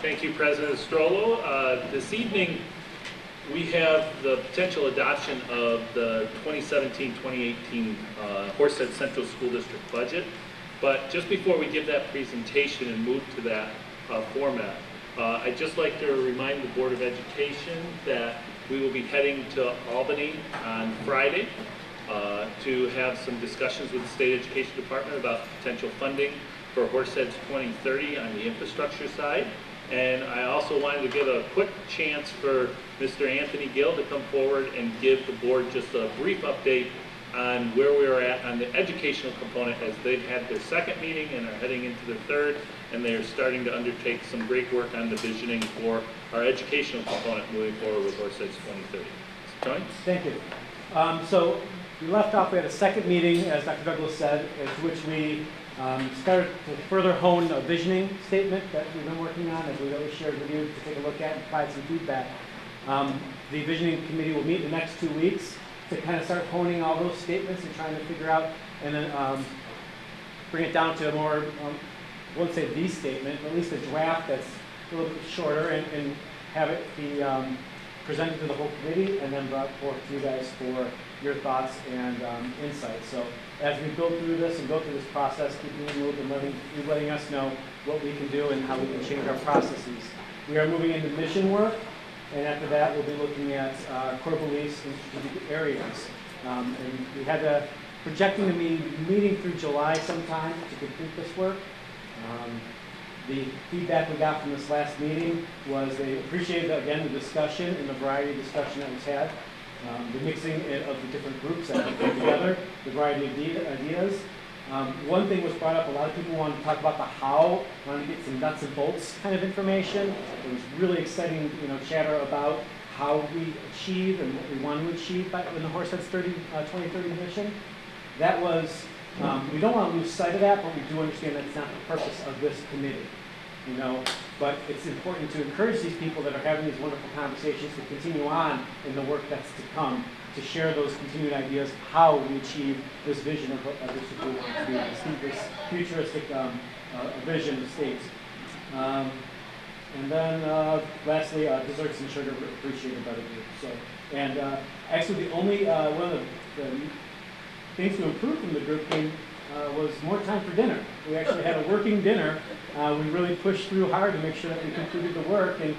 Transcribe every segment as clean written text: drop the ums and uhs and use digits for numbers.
Thank you, President Strollo. This evening, we have the potential adoption of the 2017-2018 Horseheads Central School District budget. But just before we give that presentation and move to that format, I'd just like to remind the Board of Education that we will be heading to Albany on Friday to have some discussions with the State Education Department about potential funding for Horseheads 2030 on the infrastructure side. And I also wanted to give a quick chance for Mr. Anthony Gill to come forward and give the board just a brief update on where we are at on the educational component, as they've had their second meeting and are heading into their third, and they are starting to undertake some great work on the visioning for our educational component moving forward with Horseheads 2030. Tony? Thank you. So we left off, we had a second meeting, as Dr. Douglas said, at which we started to further hone a visioning statement that we've been working on, as we've always shared with you, to take a look at and provide some feedback. The visioning committee will meet in the next 2 weeks to kind of start honing all those statements and trying to figure out, and then bring it down to a more, I wouldn't say the statement, but at least a draft that's a little bit shorter, and have it be presented to the whole committee and then brought forth to you guys for your thoughts and insights. So as we go through this and go through this process, keeping in the loop and letting us know what we can do and how we can change our processes. We are moving into mission work, and after that we'll be looking at core beliefs in strategic areas. And we had projecting to be meeting through July sometime to complete this work. The feedback we got from this last meeting was they appreciated, again, the discussion and the variety of discussion that was had. The mixing of the different groups that came together, the variety of ideas. One thing was brought up, a lot of people wanted to talk about the how, wanted to get some nuts and bolts kind of information. It was really exciting, chatter about how we achieve and what we want to achieve in the Horseheads 2030 mission. That was, we don't want to lose sight of that, but we do understand that it's not the purpose of this committee. But it's important to encourage these people that are having these wonderful conversations to continue on in the work that's to come, to share those continued ideas of how we achieve this vision of this is what we want to be, this futuristic vision of states. And then lastly, desserts and sugar appreciated by the group. So, and actually the only, one of the things to improve from the group was more time for dinner. We actually had a working dinner. We really pushed through hard to make sure that we completed the work, and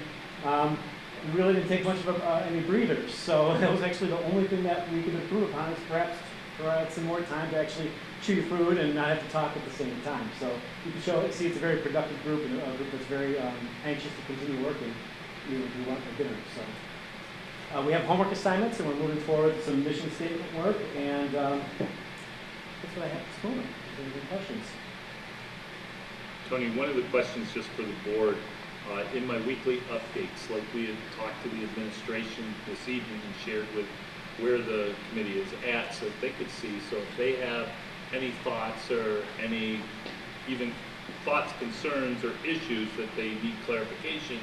we really didn't take much of any breathers. So that was actually the only thing that we could improve upon, is perhaps provide some more time to actually chew your food and not have to talk at the same time. So you can see it's a very productive group, and a group that's very anxious to continue working even if we want a dinner. So we have homework assignments, and we're moving forward with some mission statement work, and that's what I have this moment. If there's any questions? Tony, one of the questions just for the board, in my weekly updates, like we had talked to the administration this evening and shared with where the committee is at so that they could see. So if they have any thoughts or any even thoughts, concerns, or issues that they need clarification,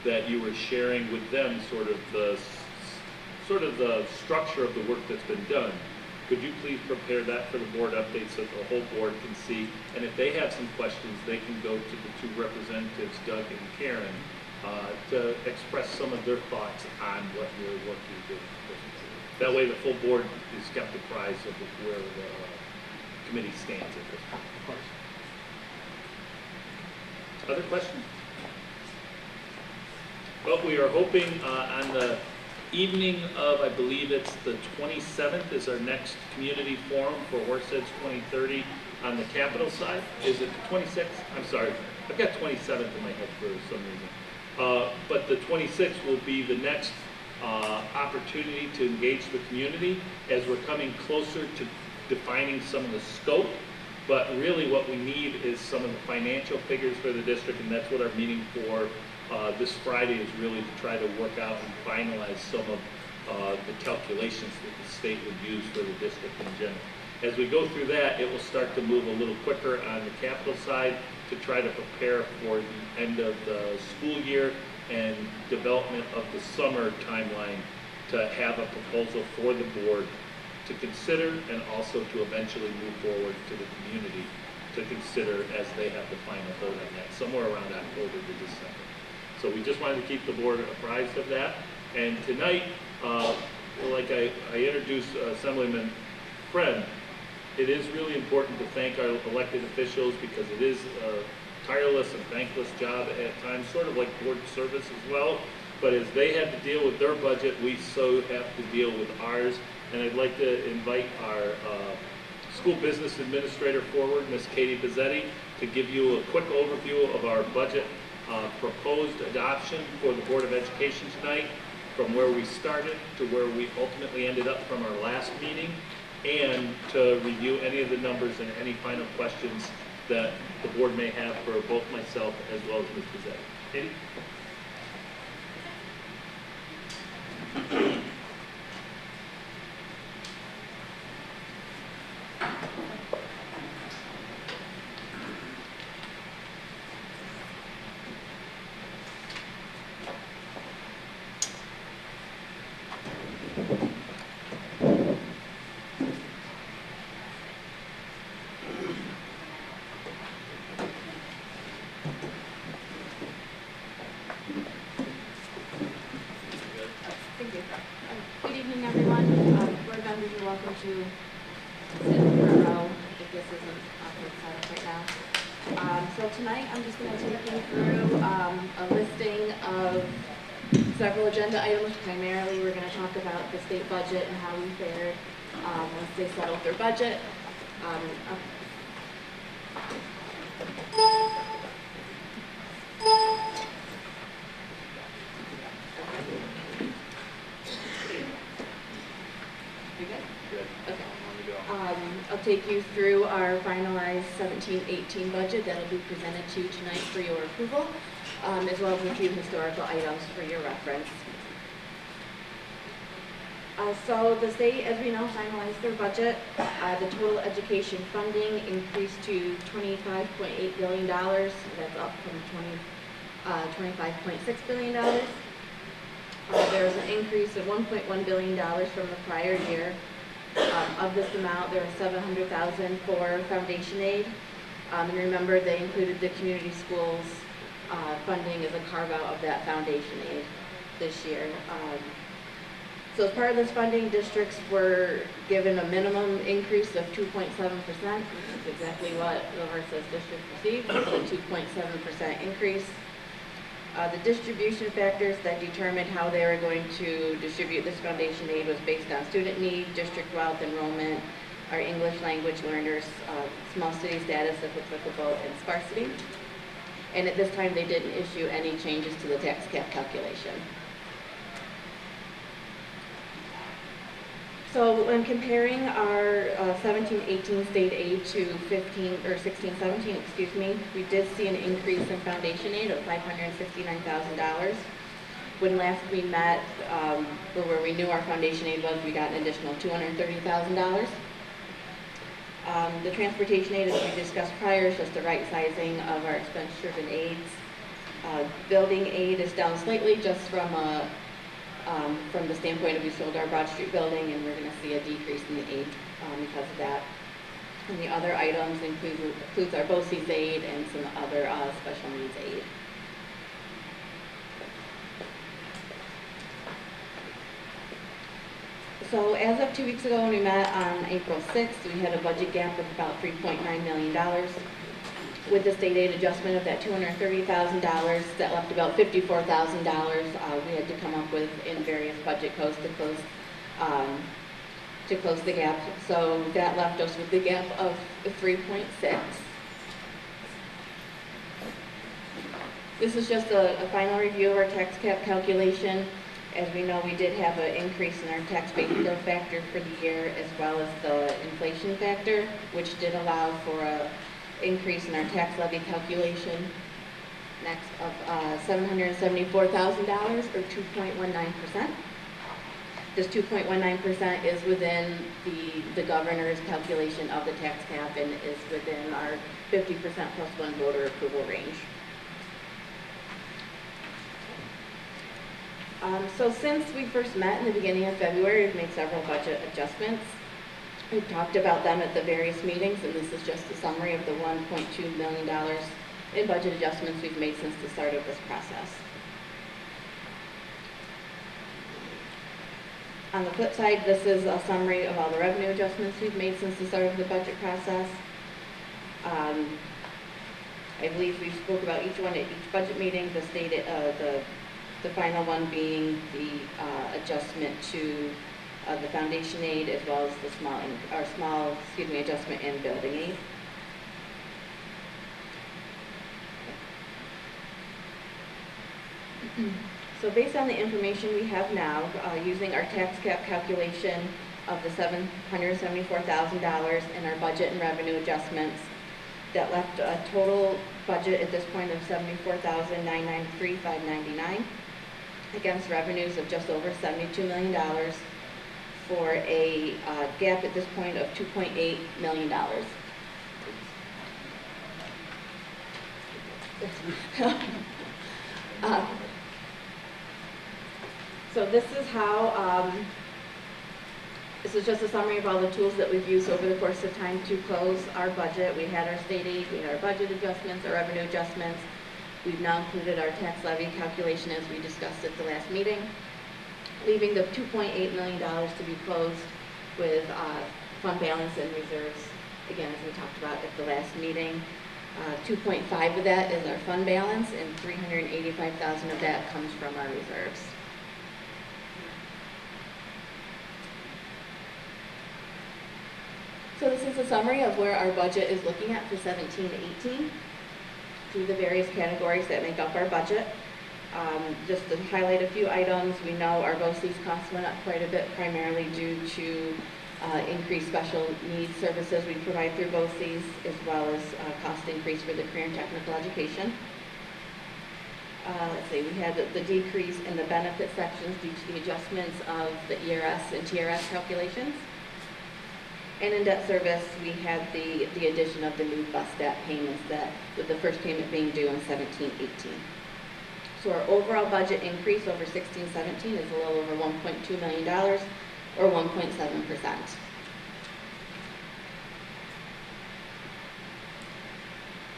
that you were sharing with them sort of the structure of the work that's been done. Could you please prepare that for the board update so that the whole board can see? And if they have some questions, they can go to the two representatives, Doug and Karen, to express some of their thoughts on what you're doing. That way the full board is kept apprised of where the committee stands at this point. Of course. Other questions? Well, we are hoping on the evening of, I believe it's the 27th, is our next community forum for Horseheads 2030 on the Capitol side. Is it the 26th? I'm sorry, I've got 27th in my head for some reason. But the 26th will be the next opportunity to engage the community as we're coming closer to defining some of the scope. But really what we need is some of the financial figures for the district, and that's what our meeting for this Friday is really to try to work out and finalize some of the calculations that the state would use for the district in general. As we go through that, it will start to move a little quicker on the capital side to try to prepare for the end of the school year and development of the summer timeline to have a proposal for the board to consider, and also to eventually move forward to the community to consider as they have the final vote on that, somewhere around October to December. So we just wanted to keep the board apprised of that. And tonight, like I introduced Assemblyman Fred, it is really important to thank our elected officials because it is a tireless and thankless job at times, sort of like board service as well. But as they have to deal with their budget, we so have to deal with ours. And I'd like to invite our school business administrator forward, Ms. Katie Bizzetti, to give you a quick overview of our budget proposed adoption for the Board of Education tonight, from where we started to where we ultimately ended up from our last meeting, and to review any of the numbers and any final questions that the board may have for both myself as well as Ms. Bizzetti. Katie? Thank you. Good evening, everyone. Board members, you're welcome to sit in your row if this isn't awkward setup right now. So tonight, I'm just going to take you through a listing of several agenda items. Primarily, we're going to talk about the state budget and how we fared once they settled their budget. You good? Good. Okay. On the go. I'll take you through our finalized 17-18 budget that'll be presented to you tonight for your approval, as well as a few historical items for your reference. So the state, as we know, finalized their budget. The total education funding increased to $25.8 billion. That's up from $25.6 billion. There was an increase of $1.1 billion from the prior year. Of this amount, there was $700,000 for foundation aid. And remember, they included the community schools funding as a carve-out of that foundation aid this year. So as part of this funding, districts were given a minimum increase of 2.7%, which is exactly what the Horseheads district received, a 2.7% increase. The distribution factors that determined how they were going to distribute this foundation aid was based on student need, district wealth, enrollment, our English language learners, small city status if applicable, and sparsity. And at this time, they didn't issue any changes to the tax cap calculation. So when comparing our 17-18 state aid to 16-17, excuse me, we did see an increase in foundation aid of $569,000. When last we met, or where we knew our foundation aid was, we got an additional $230,000. The transportation aid, as we discussed prior, is just the right sizing of our expenditures and aids. Building aid is down slightly just from the standpoint of we sold our Broad Street building, and we're going to see a decrease in the aid because of that. And the other items includes our BOCES aid and some other special needs aid. So as of 2 weeks ago when we met on April 6th, we had a budget gap of about $3.9 million. With the state aid adjustment of that $230,000, that left about $54,000 we had to come up with in various budget codes to close the gap. So that left us with the gap of 3.6. This is just a final review of our tax cap calculation. As we know, we did have an increase in our tax base bill factor for the year, as well as the inflation factor, which did allow for a increase in our tax levy calculation, next of $774,000 or 2.19%. This 2.19% is within the governor's calculation of the tax cap and is within our 50% plus one voter approval range. So since we first met in the beginning of February, we've made several budget adjustments. We've talked about them at the various meetings, and this is just a summary of the $1.2 million in budget adjustments we've made since the start of this process. On the flip side, this is a summary of all the revenue adjustments we've made since the start of the budget process. I believe we spoke about each one at each budget meeting. The final one being the adjustment to the foundation aid, as well as the adjustment in building aid. So based on the information we have now, using our tax cap calculation of the $774,000 in our budget and revenue adjustments, that left a total budget at this point of $74,993,599 against revenues of just over $72 million for a gap at this point of $2.8 million. So this is how, this is just a summary of all the tools that we've used over the course of time to close our budget. We had our state aid, we had our budget adjustments, our revenue adjustments. We've now included our tax levy calculation as we discussed at the last meeting, leaving the $2.8 million to be closed with fund balance and reserves, again, as we talked about at the last meeting. 2.5 of that is our fund balance, and $385,000 of that comes from our reserves. So this is a summary of where our budget is looking at for 17 to 18 through the various categories that make up our budget. Just to highlight a few items, we know our BOCES costs went up quite a bit, primarily due to increased special needs services we provide through BOCES, as well as cost increase for the career and technical education. Let's see, we had the decrease in the benefit sections due to the adjustments of the ERS and TRS calculations. And in debt service, we had the addition of the new bus debt payments, that with the first payment being due in 17-18. So our overall budget increase over 16-17 is a little over $1.2 million, or 1.7%.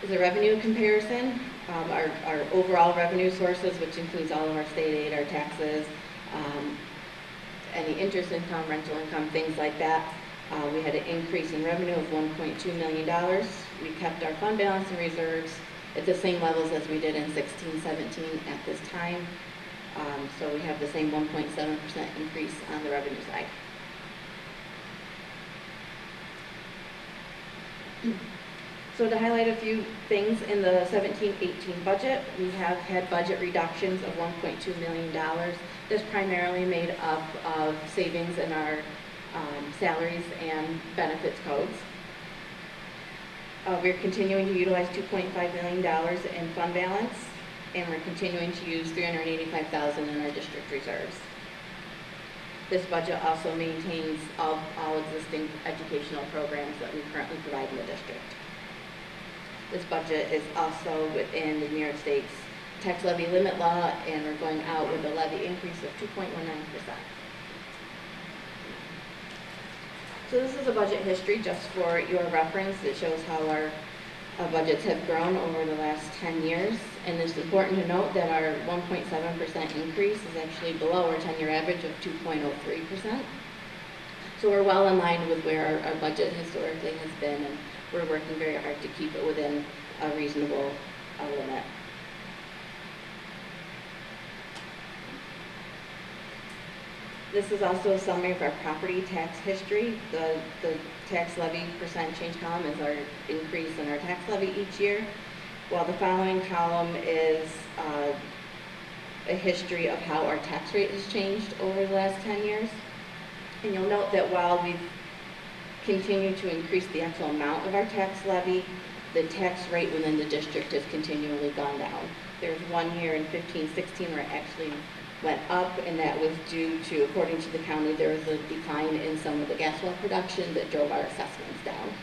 As a revenue comparison, our overall revenue sources, which includes all of our state aid, our taxes, any interest income, rental income, things like that. We had an increase in revenue of $1.2 million. We kept our fund balance and reserves at the same levels as we did in 16-17 at this time. So we have the same 1.7% increase on the revenue side. So to highlight a few things in the 17-18 budget, we have had budget reductions of $1.2 million. That's primarily made up of savings in our salaries and benefits codes. We're continuing to utilize $2.5 million in fund balance, and we're continuing to use $385,000 in our district reserves. This budget also maintains all existing educational programs that we currently provide in the district. This budget is also within the New York State's tax levy limit law, and we're going out with a levy increase of 2.19%. So this is a budget history just for your reference. It shows how our budgets have grown over the last 10 years. And it's important to note that our 1.7% increase is actually below our 10-year average of 2.03%. So we're well in line with where our budget historically has been, and we're working very hard to keep it within a reasonable limit. This is also a summary of our property tax history. The tax levy percent change column is our increase in our tax levy each year, while the following column is a history of how our tax rate has changed over the last 10 years. And you'll note that while we've continued to increase the actual amount of our tax levy, the tax rate within the district has continually gone down. There's one year in 15-16 where it actually went up, and that was due to, according to the county, there was a decline in some of the gas well production that drove our assessments down.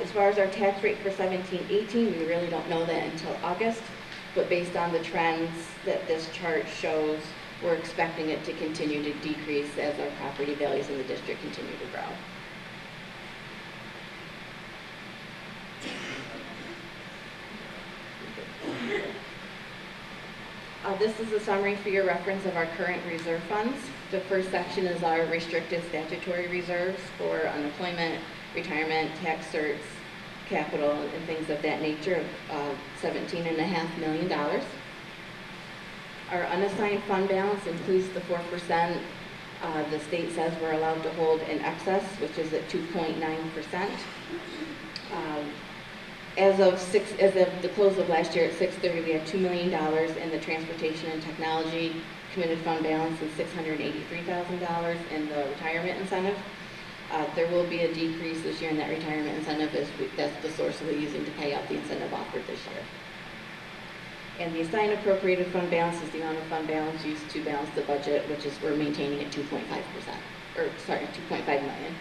As far as our tax rate for 17-18, we really don't know that until August, but based on the trends that this chart shows, we're expecting it to continue to decrease as our property values in the district continue to grow. This is a summary for your reference of our current reserve funds. The first section is our restricted statutory reserves for unemployment, retirement, tax certs, capital, and things of that nature of $17.5 million. Our unassigned fund balance includes the 4% the state says we're allowed to hold in excess, which is at 2.9%. As of the close of last year at 6/30, we had $2 million in the transportation and technology committed fund balance and $683,000 in the retirement incentive. There will be a decrease this year in that retirement incentive as that's the source we're using to pay out the incentive offered this year. And the assigned appropriated fund balance is the amount of fund balance used to balance the budget, which is we're maintaining at 2.5%, or sorry, 2.5 million.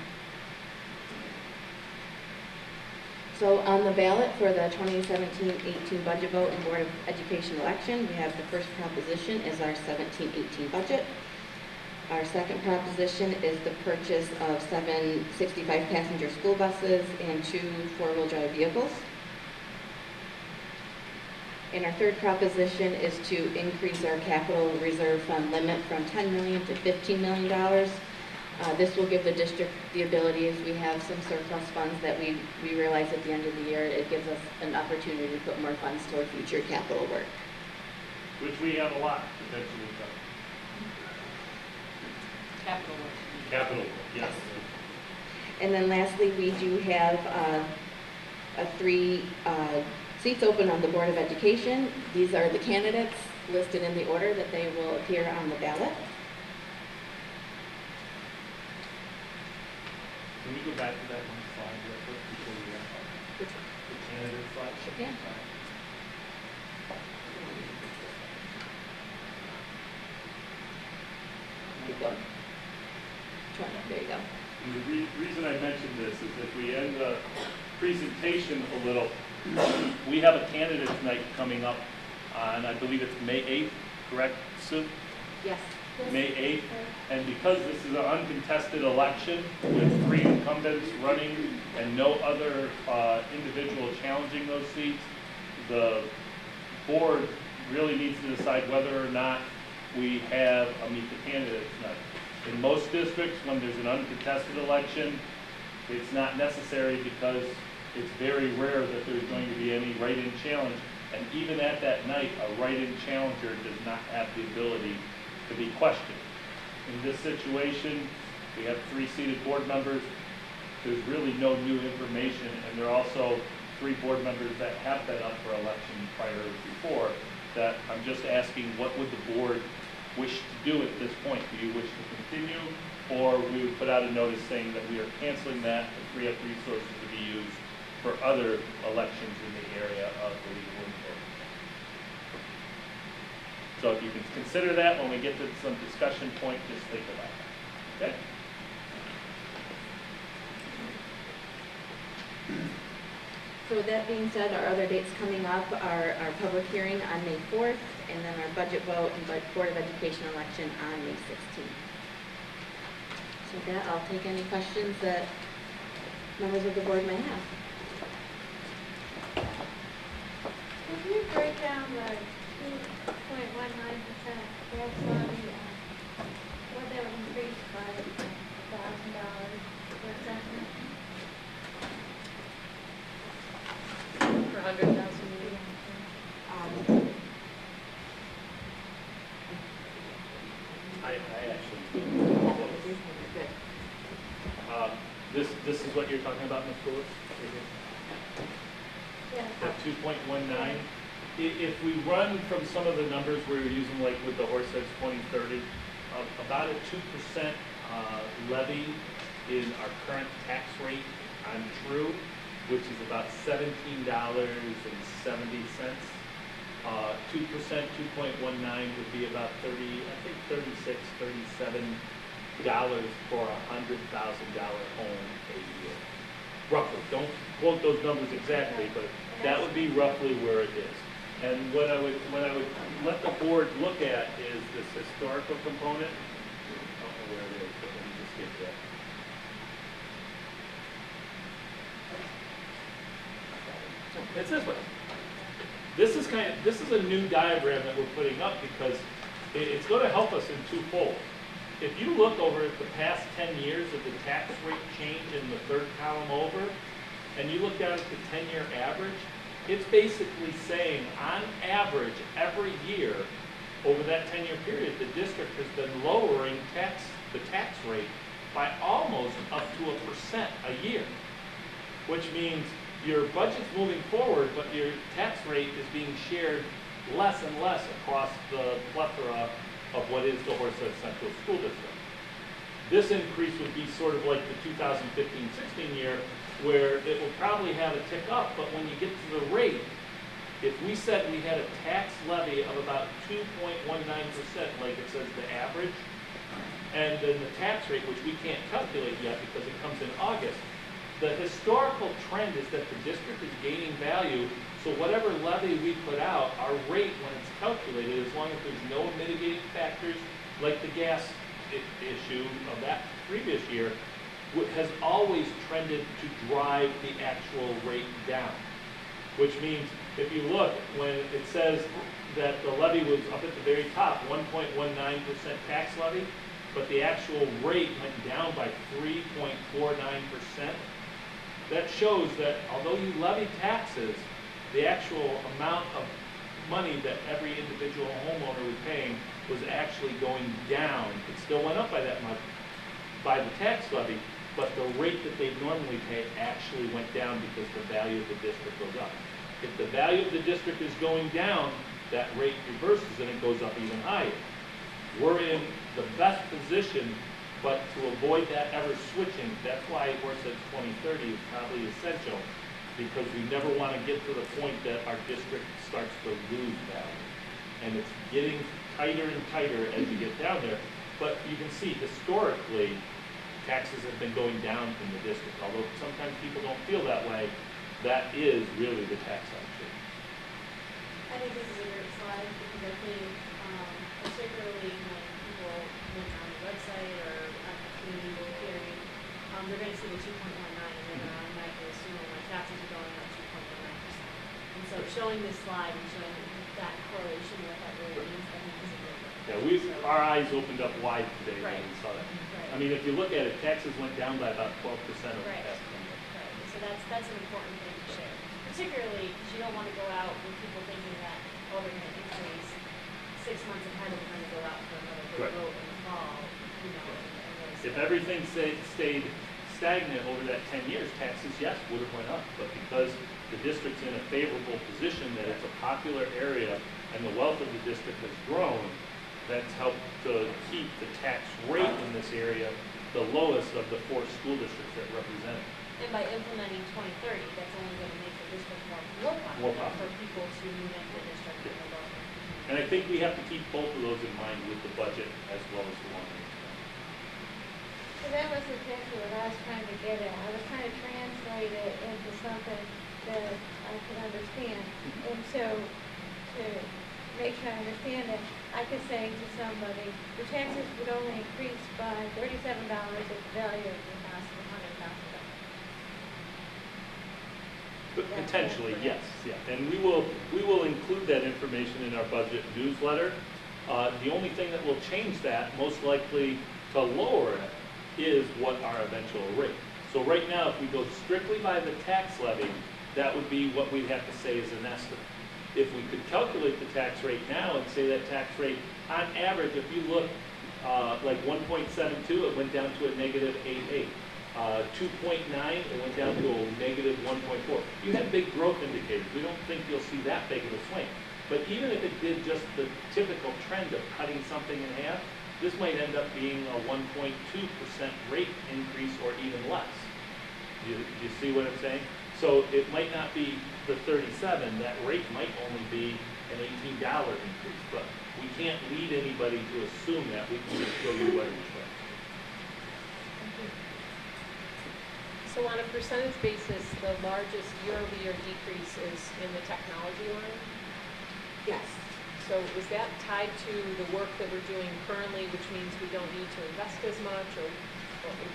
So on the ballot for the 2017-18 budget vote and Board of Education election, we have the first proposition is our 17-18 budget. Our second proposition is the purchase of 7 65-passenger school buses and 2 four-wheel drive vehicles. And our third proposition is to increase our capital reserve fund limit from $10 million to $15 million. This will give the district the ability, if we have some surplus funds that we realize at the end of the year, it gives us an opportunity to put more funds toward future capital work. Which we have a lot, potentially. Capital work. Capital, yes. And then lastly, we do have 3 seats open on the Board of Education. These are the candidates listed in the order that they will appear on the ballot. Can we go back to that one slide real quick before we wrap up? Which one? The candidate slide? Yeah. Keep going. There you go. And the reason I mentioned this is if we end the presentation a little, we have a candidate night coming up on, I believe it's May 8th, correct, Sue? Yes. May 8th, and because this is an uncontested election with 3 incumbents running and no other individual challenging those seats, the board really needs to decide whether or not we have a meet the candidates night. In most districts, when there's an uncontested election, it's not necessary because it's very rare that there's going to be any write-in challenge, and even at that night, a write-in challenger does not have the ability to be questioned. In this situation, we have 3 seated board members. There's really no new information, and there are also 3 board members that have been up for election prior before, that I'm just asking, what would the board wish to do at this point? Do you wish to continue, or we would put out a notice saying that we are canceling that to free up resources to be used for other elections in the area of the legal import? So if you can consider that when we get to some discussion point, just think about it. Okay? So with that being said, our other dates coming up are our public hearing on May 4th, and then our budget vote and Board of Education election on May 16th. So with that, I'll take any questions that members of the board may have. If you break down the 2.19%, that's on what that would increase by $1,000 per assessment. For 100,000 I actually this is what you're talking about, Ms. Lewis? Yeah. At 2.19. If we run from some of the numbers we were using, like with the Horseheads 2030, about a 2% levy in our current tax rate on true, which is about $17.70. 2%, 2.19 would be about 30, I think 36, $37 for a $100,000 home a year. Roughly, don't quote those numbers exactly, but that would be roughly where it is. And what I would let the board look at is this historical component. I don't know where it is, but let me just get that. It's this way. This is a new diagram that we're putting up because it's going to help us in twofold. If you look over at the past 10 years of the tax rate change in the third column over, and you look down at the 10-year average, it's basically saying on average every year over that 10-year period, the district has been lowering the tax rate by almost up to 1% a year, which means your budget's moving forward, but your tax rate is being shared less and less across the plethora of what is the Horseheads Central School District. This increase would be sort of like the 2015-16 year, where it will probably have a tick up, but when you get to the rate, if we said we had a tax levy of about 2.19%, like it says the average, and then the tax rate, which we can't calculate yet because it comes in August, the historical trend is that the district is gaining value, so whatever levy we put out, our rate when it's calculated, as long as there's no mitigating factors like the gas issue of that previous year, has always trended to drive the actual rate down. Which means, if you look, when it says that the levy was up at the very top, 1.19% tax levy, but the actual rate went down by 3.49%, that shows that although you levy taxes, the actual amount of money that every individual homeowner was paying was actually going down. It still went up by that much by the tax levy, but the rate that they normally pay actually went down because the value of the district goes up. If the value of the district is going down, that rate reverses and it goes up even higher. We're in the best position, but to avoid that ever switching, that's why Horseheads 2030 is probably essential, because we never want to get to the point that our district starts to lose value. And it's getting tighter and tighter as you get down there. But you can see historically, taxes have been going down in the district, although sometimes people don't feel that way. That is really the tax action. I think this is a great slide because I think, particularly when people look on the website or at the community hearing, they're going to see the 2.19 and they're going to automatically assume my taxes are going up 2.19%. And so showing this slide and showing that correlation, what that really means, I think is a great one. Yeah, our eyes opened up wide today when we saw that. Right. I mean, if you look at it, taxes went down by about 12% over the Right. past 10 years. Right. So that's an important thing to share, particularly because you don't want to go out with people thinking that, oh, they're going to increase 6 months ahead and they're going to go out for another big Right. vote in the fall, you know. And really If everything stayed stagnant over that 10 years, taxes, yes, would have went up. But because the district's in a favorable position, that it's a popular area and the wealth of the district has grown, that's helped to keep the tax rate in this area the lowest of the 4 school districts that represent it. And by implementing 2030, that's only going to make the district more popular for people to move into the district and the local. And I think we have to keep both of those in mind with the budget as well as the long-range plan. So that was exactly what I was trying to get at. I was trying to translate it into something that I could understand. And so to make sure I understand it, I could say to somebody, your taxes would only increase by $37 if the value of your house is $100,000. But potentially, yes, yeah. And we will include that information in our budget newsletter. The only thing that will change that, most likely to lower it, is what our eventual rate. So right now, if we go strictly by the tax levy, that would be what we'd have to say is an estimate. If we could calculate the tax rate now and say that tax rate, on average, if you look like 1.72, it went down to a negative 8.8. 2.9, it went down to a negative 1.4. You had big growth indicators. We don't think you'll see that big of a swing. But even if it did just the typical trend of cutting something in half, this might end up being a 1.2% rate increase or even less. Do you see what I'm saying? So it might not be the 37, that rate might only be an $18 increase, but we can't lead anybody to assume that. We can just show you what it is. So on a percentage basis, the largest year-over-year decrease is in the technology line? Yes. So is that tied to the work that we're doing currently, which means we don't need to invest as much, or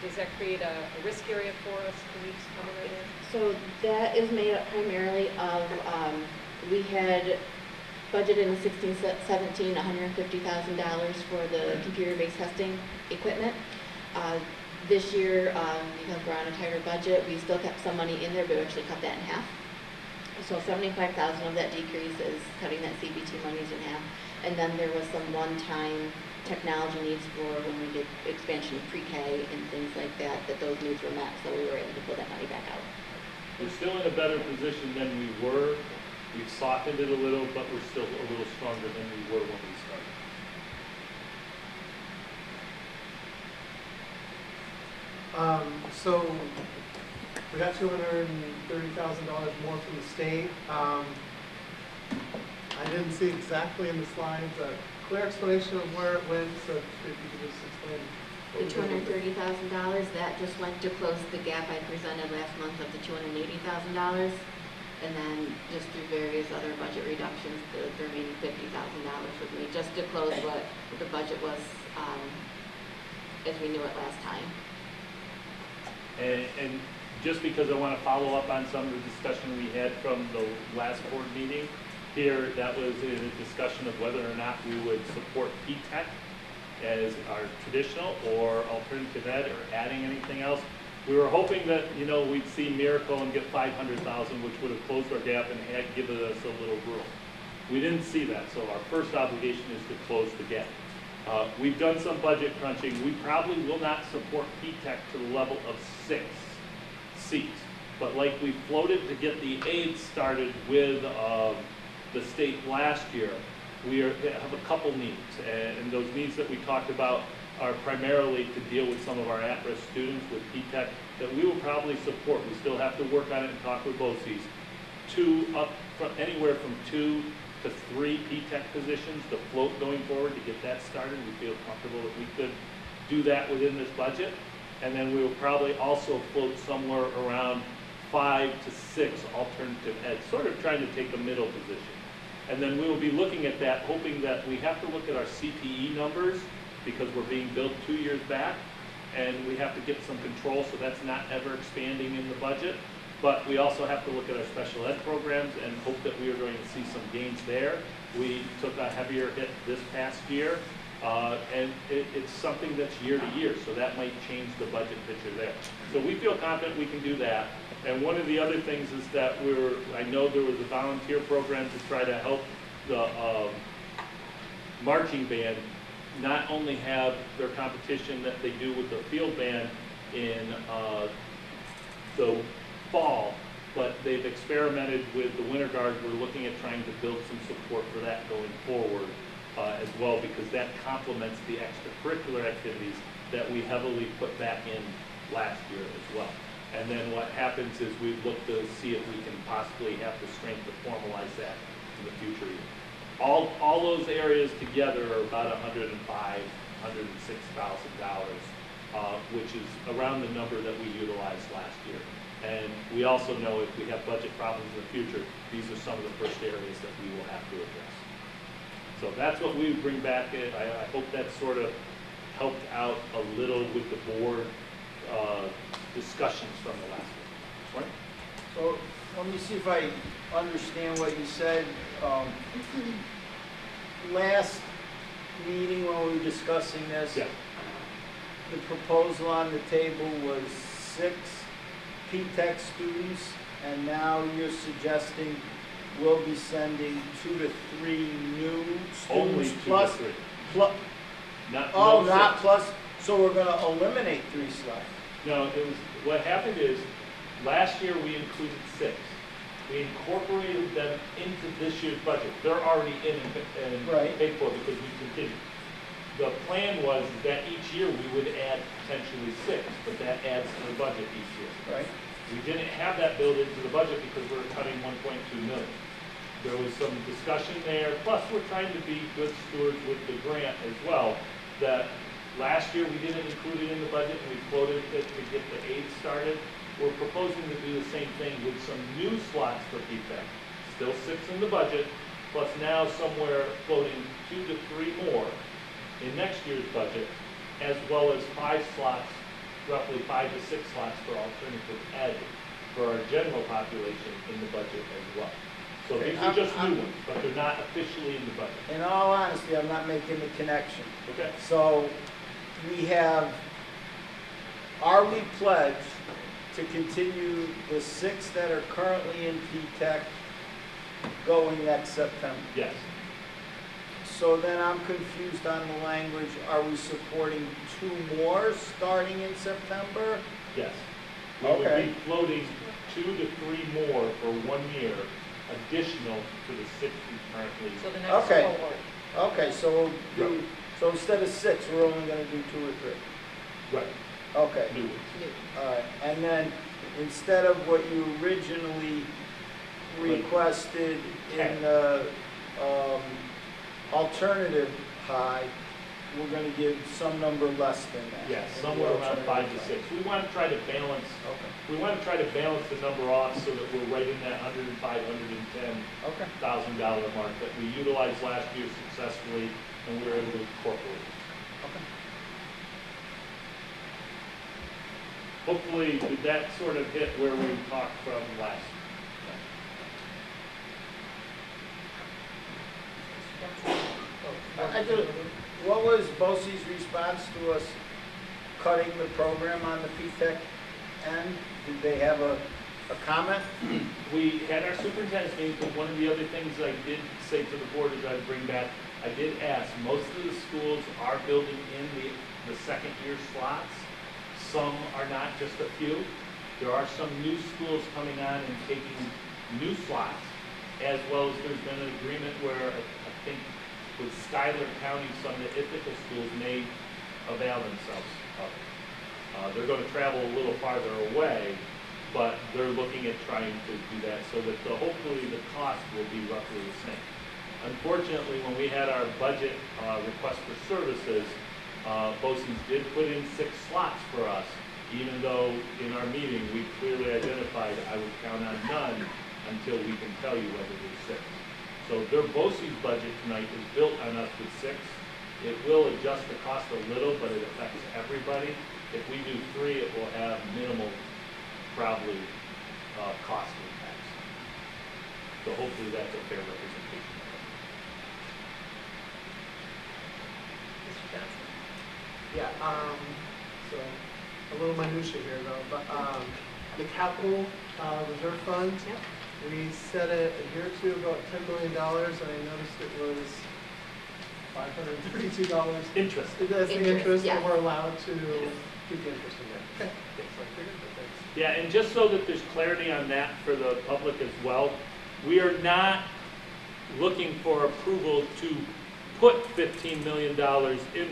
does that create a risk area for us? Can you comment on that? So that is made up primarily of We had budgeted in 16-17, $150,000 for the computer-based testing equipment. This year, because we're on a tighter budget, we still kept some money in there, but we actually cut that in half. So 75,000 of that decrease is cutting that CBT monies in half. And then there was some one-time technology needs for when we did expansion of pre-K and things like that, that those needs were met, so we were able to pull that money back out. We're still in a better position than we were. We've softened it a little, but we're still a little stronger than we were when we started. So we got $230,000 more from the state. I didn't see exactly in the slides a clear explanation of where it went, so if you could just explain. The $230,000, that just went to close the gap I presented last month of the $280,000. And then just through various other budget reductions, the remaining $50,000 would be just to close what the budget was as we knew it last time. And just because I want to follow up on some of the discussion we had from the last board meeting, here that was a discussion of whether or not we would support P-TECH as our traditional or alternative ed or adding anything else. We were hoping that, you know, we'd see miracle and get 500,000, which would have closed our gap and had given us a little room. We didn't see that, so our first obligation is to close the gap. We've done some budget crunching. We probably will not support P-TECH to the level of 6 seats, but like we floated to get the aids started with the state last year, we have a couple needs, and those needs that we talked about are primarily to deal with some of our at-risk students with P-TECH that we will probably support. We still have to work on it and talk with BOCES. Anywhere from 2 to 3 P-TECH positions to float going forward to get that started. We feel comfortable that we could do that within this budget. And then we will probably also float somewhere around 5 to 6 alternative ed, sort of trying to take a middle position. And then we will be looking at that, hoping that we have to look at our CTE numbers because we're being built 2 years back, and we have to get some control so that's not ever expanding in the budget. But we also have to look at our special ed programs and hope that we are going to see some gains there. We took a heavier hit this past year, and it's something that's year to year, so that might change the budget picture there. So we feel confident we can do that. And one of the other things is that I know there was a volunteer program to try to help the marching band not only have their competition that they do with the field band in the fall, but they've experimented with the Winter Guard. We're looking at trying to build some support for that going forward as well, because that complements the extracurricular activities that we heavily put back in last year as well. And then what happens is we look to see if we can possibly have the strength to formalize that in the future year. All those areas together are about $105,000, $106,000, which is around the number that we utilized last year. And we also know if we have budget problems in the future, these are some of the first areas that we will have to address. So that's what we bring back. I hope that sort of helped out a little with the board discussions from the last one. Right? So let me see if I understand what you said. Last meeting when we were discussing this, yeah. The proposal on the table was 6 P-TECH students, and now you're suggesting we'll be sending 2 to 3 new students. Only 2 plus, to 3. Not no plus. So we're going to eliminate 3 slots. No, what happened is last year we included 6. We incorporated them into this year's budget. They're already in and right. paid for because we continued. The plan was that each year we would add potentially 6, but that adds to the budget each year. Right. We didn't have that built into the budget because we were cutting $1.2 million. There was some discussion there, plus we're trying to be good stewards with the grant as well, that last year we didn't include it in the budget and we floated it to get the aid started. We're proposing to do the same thing with some new slots for P-TECH. Still 6 in the budget, plus now somewhere floating 2 to 3 more in next year's budget, as well as 5 slots, roughly 5 to 6 slots for alternative ed for our general population in the budget as well. So these are just new ones, but they're not officially in the budget. In all honesty, I'm not making the connection. Okay? So we have, are we pledged to continue the 6 that are currently in P-TECH going next September? Yes. So then I'm confused on the language. Are we supporting 2 more starting in September? Yes. We would Okay. be floating 2 to 3 more for 1 year, additional to the 6 we currently. So the next Okay. cohort. Okay, so we'll do, so instead of 6, we're only gonna do 2 or 3. Right, Okay, new ones. all right. And then instead of what you originally requested in the alternative high, we're gonna give some number less than that. Yes, in the somewhere around 5 to alternative 6. We want to try to balance, Okay, we want to try to balance the number off so that we're right in that $105,000, $110,000 okay, mark that we utilized last year successfully and we were able to incorporate. okay. Hopefully, did that sort of hit where we talked from last? I do. What was BOCES's response to us cutting the program on the P-TECH end? Did they have a comment? We had our superintendent's meeting, but one of the other things I did say to the board is I'd bring back, I did ask, most of the schools are building in the second year slots. Some are not, just a few. There are some new schools coming on and taking new slots, as well as there's been an agreement where I think with Schuyler County, some of the Ithaca schools may avail themselves of it. They're going to travel a little farther away, but they're looking at trying to do that so that hopefully the cost will be roughly the same. Unfortunately, when we had our budget request for services, BOCES did put in 6 slots for us, even though in our meeting we clearly identified I would count on none until we can tell you whether there's 6. So their BOCES budget tonight is built on us with 6. It will adjust the cost a little, but it affects everybody. If we do 3, it will have minimal, probably, cost impacts. So hopefully that's a fair representation. Mr. Johnson? Yeah, so a little minutia here though, but, the capital, reserve fund, Yep. we set it a year or 2 ago at $10 million, and I noticed it was $532. Interest. That's the Interest, interest, yeah. and we're allowed to keep the interest in there. Okay. So I figured, but thanks. Yeah, and just so that there's clarity on that for the public as well, we are not looking for approval to put $15 million in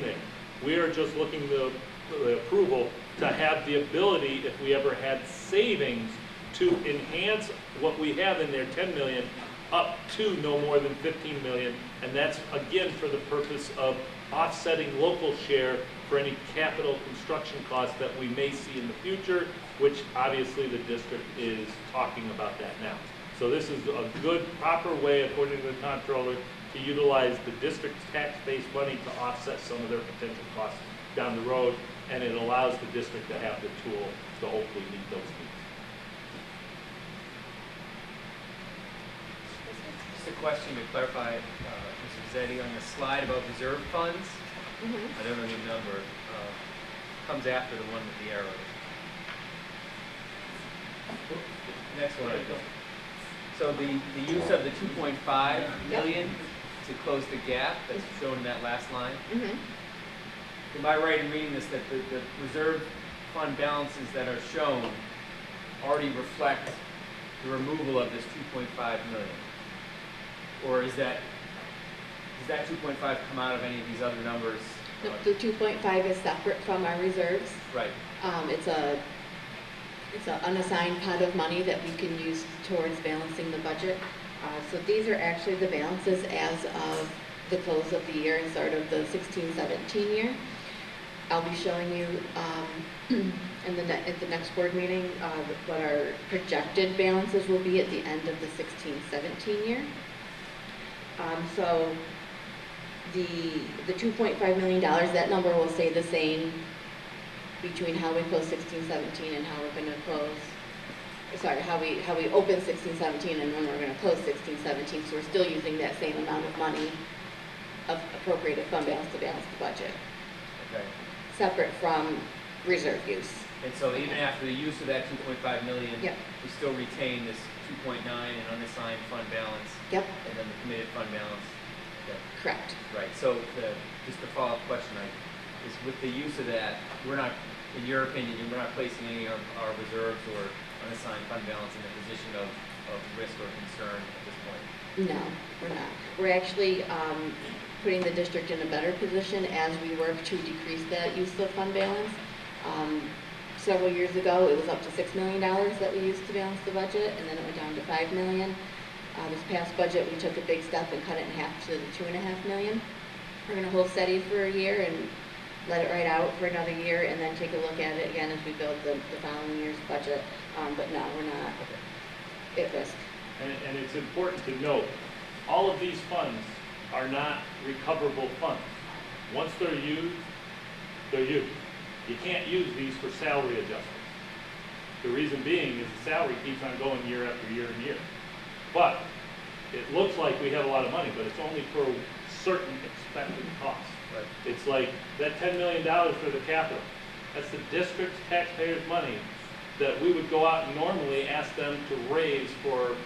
there. We are just looking for the approval to have the ability, if we ever had savings, to enhance what we have in there, 10 million, up to no more than 15 million. And that's, again, for the purpose of offsetting local share for any capital construction costs that we may see in the future, which obviously the district is talking about that now. So this is a good, proper way, according to the comptroller, to utilize the district's tax-based money to offset some of their potential costs down the road, and it allows the district to have the tool to hopefully meet those needs. Just a question to clarify, Mr. Zetti, on the slide about reserve funds, I don't know the number, comes after the one with the arrows. Next one. So the use of the 2.5 million to close the gap that's shown in that last line, am I right in reading this, that the reserve fund balances that are shown already reflect the removal of this 2.5 million? Or does that 2.5 come out of any of these other numbers? No, the 2.5 is separate from our reserves. Right. It's an unassigned pot of money that we can use towards balancing the budget. So these are actually the balances as of the close of the year and start of the 16-17 year. I'll be showing you at the next board meeting what our projected balances will be at the end of the 16-17 year. So the $2.5 million, that number will stay the same between how we close 16-17 and how we're going to close sorry, how we open 16-17 and when we're gonna close 16-17, so we're still using that same amount of money of appropriated fund balance to balance the budget, Okay. separate from reserve use. And so even after the use of that 2.5 million, Yep. we still retain this 2.9 in unassigned fund balance, Yep, and then the committed fund balance. Okay. correct. Right, so just the follow-up question, is with the use of that, we're not, in your opinion, we're not placing any of our reserves or unassigned fund balance in a position of risk or concern at this point? No, we're not. We're actually putting the district in a better position as we work to decrease that use of fund balance. Several years ago, it was up to $6 million that we used to balance the budget, and then it went down to $5 million. This past budget, we took a big step and cut it in half to the $2.5 million. We're going to hold steady for a year and let it ride out for another year, and then take a look at it again as we build the following year's budget. But no, we're not at risk. And it's important to note, all of these funds are not recoverable funds. Once they're used, they're used. You can't use these for salary adjustments. The reason being is the salary keeps on going year after year and year. But it looks like we have a lot of money, but it's only for certain expected costs. Right. It's like that $10 million for the capital. That's the district's taxpayers' money that we would go out and normally ask them to raise for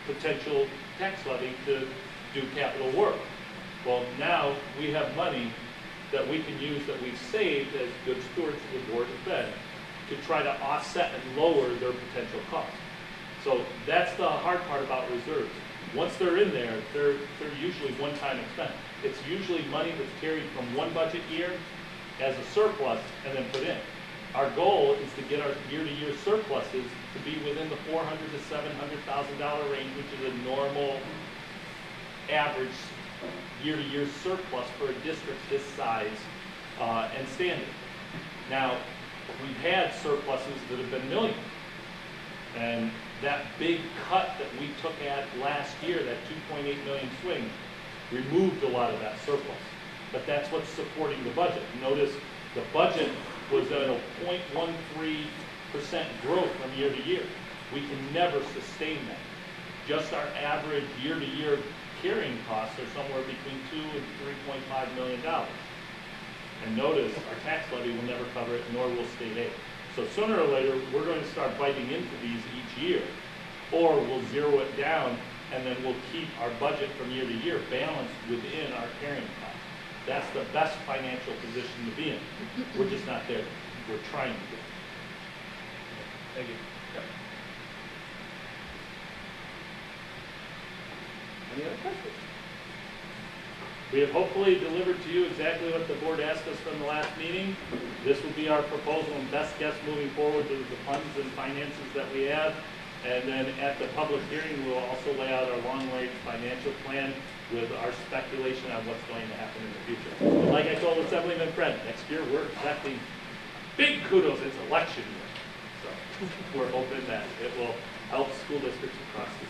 potential tax levy to do capital work. Well, now we have money that we can use that we've saved as good stewards of the board of Fed to try to offset and lower their potential costs. So that's the hard part about reserves. Once they're in there, they're usually one-time expense. It's usually money that's carried from one budget year as a surplus and then put in. Our goal is to get our year-to-year surpluses to be within the $400,000 to $700,000 range, which is a normal average year-to-year surplus for a district this size and standing. Now, we've had surpluses that have been millions. And that big cut that we took at last year, that 2.8 million swing, removed a lot of that surplus. But that's what's supporting the budget. Notice the budget was at a 0.13% growth from year to year. We can never sustain that. Just our average year-to-year carrying costs are somewhere between $2 and $3.5 million. And notice our tax levy will never cover it, nor will state aid. So sooner or later, we're going to start biting into these each year, or we'll zero it down, and then we'll keep our budget from year to year balanced within our carrying costs. That's the best financial position to be in. We're just not there. We're trying to get there. Thank you. Yep. Any other questions? We have hopefully delivered to you exactly what the board asked us from the last meeting. This will be our proposal and best guess moving forward to the funds and finances that we have. And then at the public hearing, we'll also lay out our long-range financial plan with our speculation on what's going to happen in the future. And like I told Assemblyman Friend, next year we're expecting big kudos. It's election year. So we're hoping that it will help school districts across the